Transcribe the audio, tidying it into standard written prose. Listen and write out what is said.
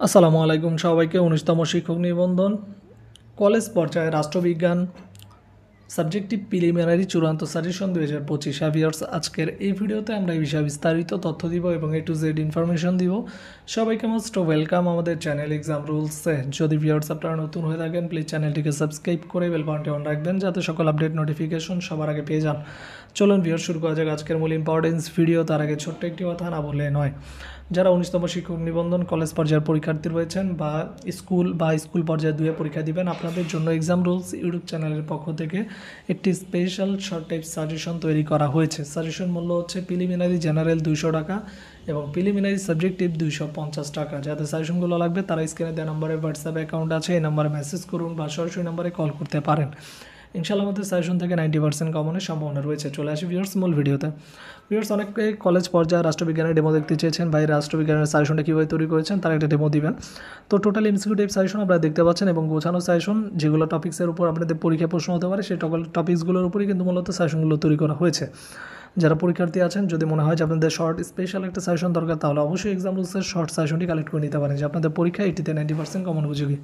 আসসালামু আলাইকুম সবাইকে ১৯তম শিক্ষক নিবন্ধন কলেজ পর্যায়ে রাষ্ট্রবিজ্ঞান সাবজেক্টিভ প্রিলিমিনারি চূড়ান্ত সাজেশন ২০২৫ ভিউয়ার্স আজকের এই ভিডিওতে আমরা এই বিষয়ে বিস্তারিত তথ্য দিব এবং A to Z ইনফরমেশন দিব। সবাইকে মোস্ট ওয়েলকাম আমাদের চ্যানেল এক্সাম রুলসে। যদি ভিউয়ার্স আপনারা নতুন হয়ে থাকেন প্লিজ চ্যানেলটিকে সাবস্ক্রাইব করে বেল বাটনটি অন রাখবেন যাতে সকল আপডেট নোটিফিকেশন সবার আগে পেয়ে যান। চলুন ভিউয়ার্স শুরু করা যাক আজকের মূল ইম্পর্টেন্স ভিডিও। তার আগে ছোট্ট একটি কথা না বললে নয়, যারা ১৯তম শিক্ষক নিবন্ধন কলেজ পর্যায়ের পরীক্ষার্থী রয়েছেন বা স্কুল পর্যায়ে ২ পরীক্ষা দিবেন, আপনাদের জন্য এক্সাম রুলস ইউটিউব চ্যানেলের পক্ষ থেকে একটি স্পেশাল শর্ট টাইপ সাজেশন তৈরি করা হয়েছে। সাজেশন মূল্য হচ্ছে প্রিলিমিনারি জেনারেল ২০০ টাকা এবং প্রিলিমিনারি সাবজেক্টিভ ২৫০ টাকা। যাদের সাজেশনগুলো লাগবে তারা স্ক্রিনে দেওয়া নম্বরে হোয়াটসঅ্যাপ অ্যাকাউন্ট আছে, এই নম্বরে মেসেজ করুন বা সরাসরি নম্বরে কল করতে পারেন। ইনশাআল্লাহ আমাদের সাজেশন থেকে 90% কমনের সম্ভাবনা রয়েছে। চলে আসি ভিউয়ার্স মূল ভিডিওতে। ভিউয়ার্স অনেকে কলেজ পর্যায়ে রাষ্ট্রবিজ্ঞানের ডেমো দেখতে চেয়েছেন, ভাই রাষ্ট্রবিজ্ঞানের সাজেশনটা কীভাবে তৈরি করেছেন তারা একটা ডেমো দিবেন। তো টোটাল এমসিকিউ টাইপ সাজেশন আপনারা দেখতে পাচ্ছেন এবং গোছানো সাজেশন, যেগুলো টপিক্সের উপর আপনাদের পরীক্ষায় প্রশ্ন হতে পারে সেই টপিক্সগুলোর উপরেই কিন্তু মূলত সাজেশনগুলো তৈরি করা হয়েছে। যারা পরীক্ষার্থী আছেন, যদি মনে হয় যে আপনাদের শর্ট স্পেশাল একটা সাজেশন দরকার তাহলে অবশ্যই এক্সাম রুলসের শর্ট সাজেশনটি কালেক্ট করে নিতে পারেন, যে আপনাদের পরীক্ষায় 80-90% কমন উপযোগী।